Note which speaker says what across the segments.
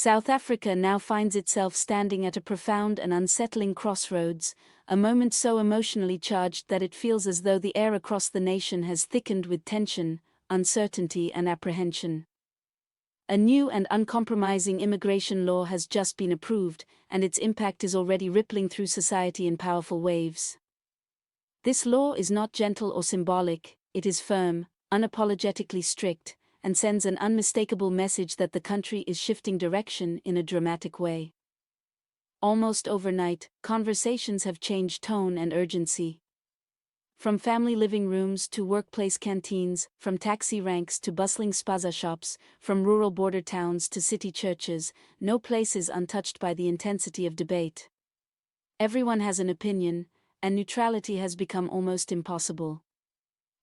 Speaker 1: South Africa now finds itself standing at a profound and unsettling crossroads, a moment so emotionally charged that it feels as though the air across the nation has thickened with tension, uncertainty and apprehension. A new and uncompromising immigration law has just been approved, and its impact is already rippling through society in powerful waves. This law is not gentle or symbolic, it is firm, unapologetically strict, and sends an unmistakable message that the country is shifting direction in a dramatic way. Almost overnight, conversations have changed tone and urgency. From family living rooms to workplace canteens, from taxi ranks to bustling spaza shops, from rural border towns to city churches, no place is untouched by the intensity of debate. Everyone has an opinion, and neutrality has become almost impossible.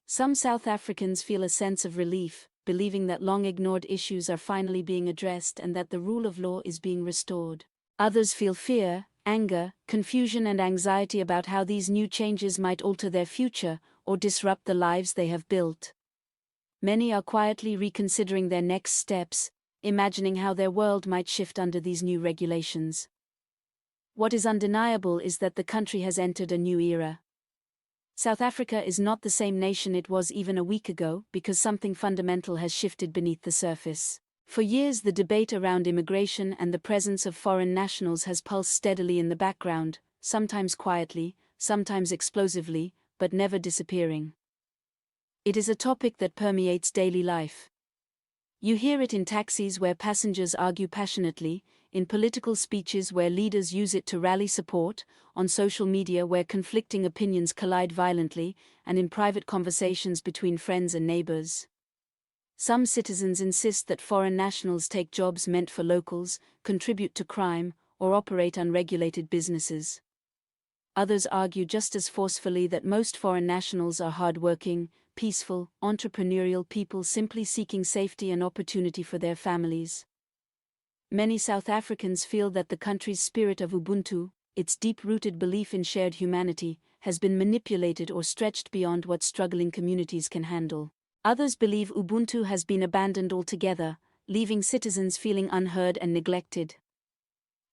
Speaker 1: Some South Africans feel a sense of relief, believing that long-ignored issues are finally being addressed and that the rule of law is being restored. Others feel fear, anger, confusion and anxiety about how these new changes might alter their future or disrupt the lives they have built. Many are quietly reconsidering their next steps, imagining how their world might shift under these new regulations. What is undeniable is that the country has entered a new era. South Africa is not the same nation it was even a week ago because something fundamental has shifted beneath the surface. For years, the debate around immigration and the presence of foreign nationals has pulsed steadily in the background, sometimes quietly, sometimes explosively, but never disappearing. It is a topic that permeates daily life. You hear it in taxis where passengers argue passionately, in political speeches where leaders use it to rally support, on social media where conflicting opinions collide violently, and in private conversations between friends and neighbors. Some citizens insist that foreign nationals take jobs meant for locals, contribute to crime, or operate unregulated businesses. Others argue just as forcefully that most foreign nationals are hardworking, peaceful, entrepreneurial people simply seeking safety and opportunity for their families. Many South Africans feel that the country's spirit of Ubuntu, its deep-rooted belief in shared humanity, has been manipulated or stretched beyond what struggling communities can handle. Others believe Ubuntu has been abandoned altogether, leaving citizens feeling unheard and neglected.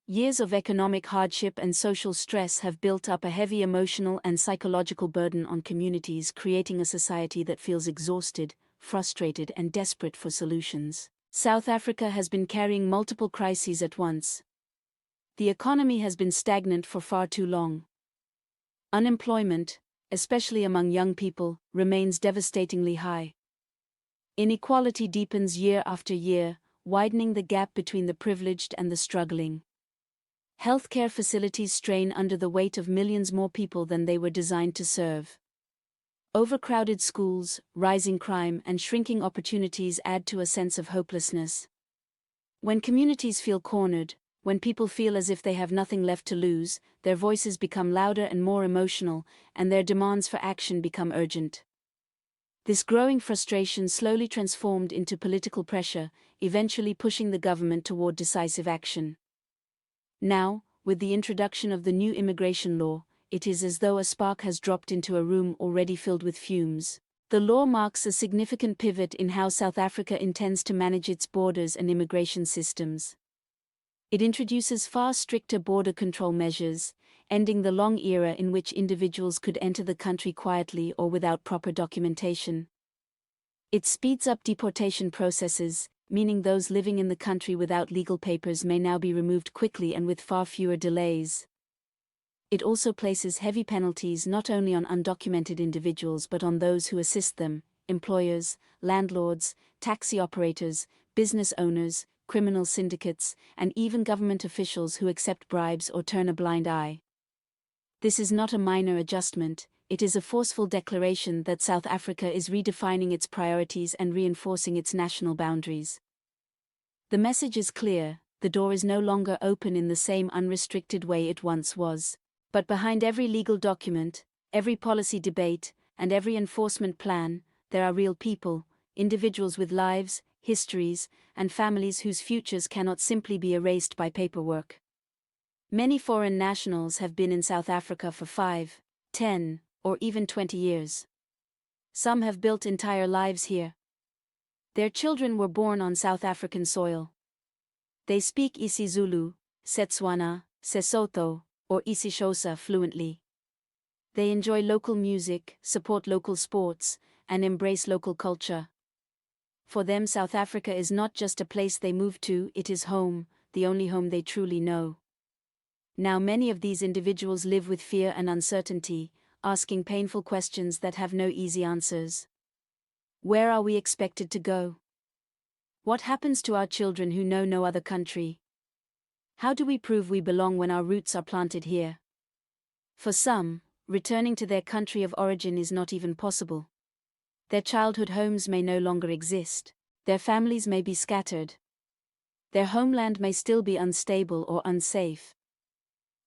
Speaker 1: Years of economic hardship and social stress have built up a heavy emotional and psychological burden on communities, creating a society that feels exhausted, frustrated, and desperate for solutions. South Africa has been carrying multiple crises at once. The economy has been stagnant for far too long. Unemployment, especially among young people, remains devastatingly high. Inequality deepens year after year, widening the gap between the privileged and the struggling. Healthcare facilities strain under the weight of millions more people than they were designed to serve. Overcrowded schools, rising crime, and shrinking opportunities add to a sense of hopelessness. When communities feel cornered, when people feel as if they have nothing left to lose, their voices become louder and more emotional, and their demands for action become urgent. This growing frustration slowly transformed into political pressure, eventually pushing the government toward decisive action. Now, with the introduction of the new immigration law, it is as though a spark has dropped into a room already filled with fumes. The law marks a significant pivot in how South Africa intends to manage its borders and immigration systems. It introduces far stricter border control measures, ending the long era in which individuals could enter the country quietly or without proper documentation. It speeds up deportation processes, meaning those living in the country without legal papers may now be removed quickly and with far fewer delays. It also places heavy penalties not only on undocumented individuals but on those who assist them, employers, landlords, taxi operators, business owners, criminal syndicates, and even government officials who accept bribes or turn a blind eye. This is not a minor adjustment, it is a forceful declaration that South Africa is redefining its priorities and reinforcing its national boundaries. The message is clear, the door is no longer open in the same unrestricted way it once was. But behind every legal document, every policy debate, and every enforcement plan, there are real people, individuals with lives, histories, and families whose futures cannot simply be erased by paperwork. Many foreign nationals have been in South Africa for 5, 10, or even 20 years. Some have built entire lives here. Their children were born on South African soil. They speak isiZulu, Setswana, Sesotho, or isiXhosa fluently. They enjoy local music, support local sports, and embrace local culture. For them, South Africa is not just a place they move to, it is home, the only home they truly know. Now many of these individuals live with fear and uncertainty, asking painful questions that have no easy answers. Where are we expected to go? What happens to our children who know no other country? How do we prove we belong when our roots are planted here? For some, returning to their country of origin is not even possible. Their childhood homes may no longer exist. Their families may be scattered. Their homeland may still be unstable or unsafe.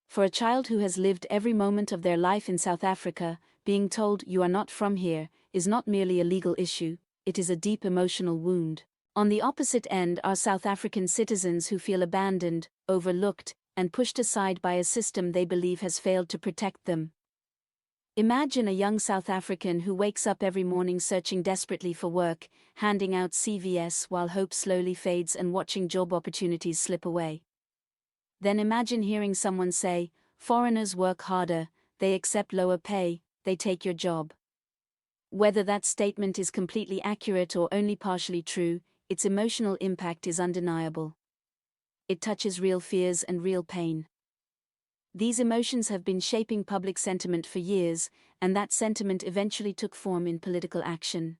Speaker 1: For a child who has lived every moment of their life in South Africa, being told "you are not from here" is not merely a legal issue, it is a deep emotional wound. On the opposite end are South African citizens who feel abandoned, overlooked, and pushed aside by a system they believe has failed to protect them. Imagine a young South African who wakes up every morning searching desperately for work, handing out CVs while hope slowly fades and watching job opportunities slip away. Then imagine hearing someone say, "Foreigners work harder, they accept lower pay, they take your job." Whether that statement is completely accurate or only partially true, its emotional impact is undeniable. It touches real fears and real pain. These emotions have been shaping public sentiment for years, and that sentiment eventually took form in political action.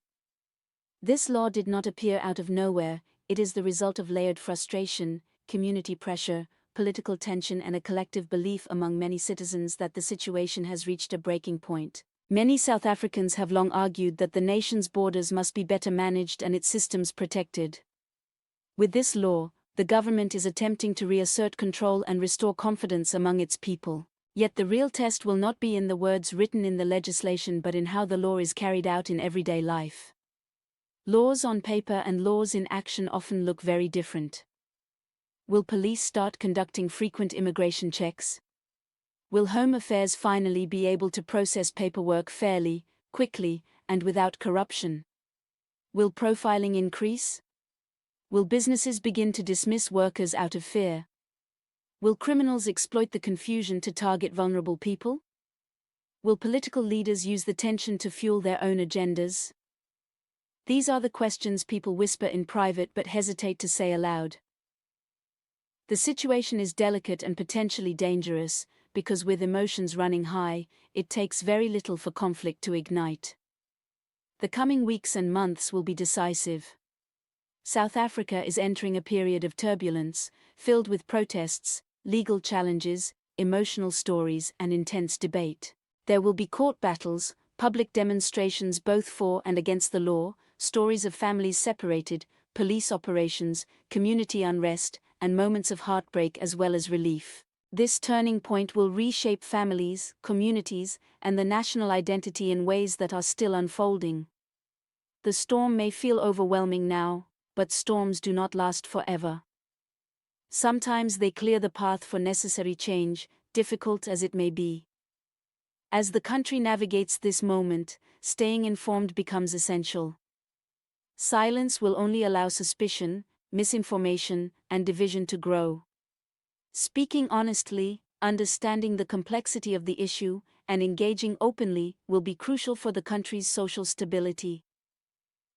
Speaker 1: This law did not appear out of nowhere, it is the result of layered frustration, community pressure, political tension, and a collective belief among many citizens that the situation has reached a breaking point. Many South Africans have long argued that the nation's borders must be better managed and its systems protected. With this law, the government is attempting to reassert control and restore confidence among its people. Yet the real test will not be in the words written in the legislation but in how the law is carried out in everyday life. Laws on paper and laws in action often look very different. Will police start conducting frequent immigration checks? Will Home Affairs finally be able to process paperwork fairly, quickly, and without corruption? Will profiling increase? Will businesses begin to dismiss workers out of fear? Will criminals exploit the confusion to target vulnerable people? Will political leaders use the tension to fuel their own agendas? These are the questions people whisper in private but hesitate to say aloud. The situation is delicate and potentially dangerous, because with emotions running high, it takes very little for conflict to ignite. The coming weeks and months will be decisive. South Africa is entering a period of turbulence, filled with protests, legal challenges, emotional stories, and intense debate. There will be court battles, public demonstrations both for and against the law, stories of families separated, police operations, community unrest, and moments of heartbreak as well as relief. This turning point will reshape families, communities, and the national identity in ways that are still unfolding. The storm may feel overwhelming now, but storms do not last forever. Sometimes they clear the path for necessary change, difficult as it may be. As the country navigates this moment, staying informed becomes essential. Silence will only allow suspicion, misinformation, and division to grow. Speaking honestly, understanding the complexity of the issue, and engaging openly will be crucial for the country's social stability.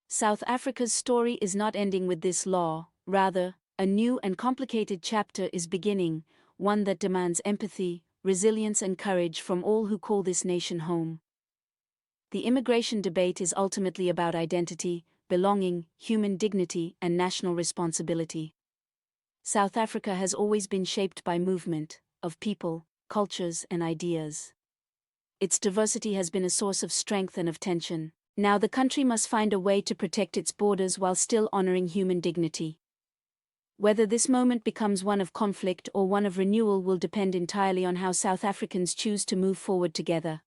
Speaker 1: South Africa's story is not ending with this law, rather, a new and complicated chapter is beginning, one that demands empathy, resilience, and courage from all who call this nation home. The immigration debate is ultimately about identity, belonging, human dignity, and national responsibility. South Africa has always been shaped by movement, of people, cultures, and ideas. Its diversity has been a source of strength and of tension. Now the country must find a way to protect its borders while still honoring human dignity. Whether this moment becomes one of conflict or one of renewal will depend entirely on how South Africans choose to move forward together.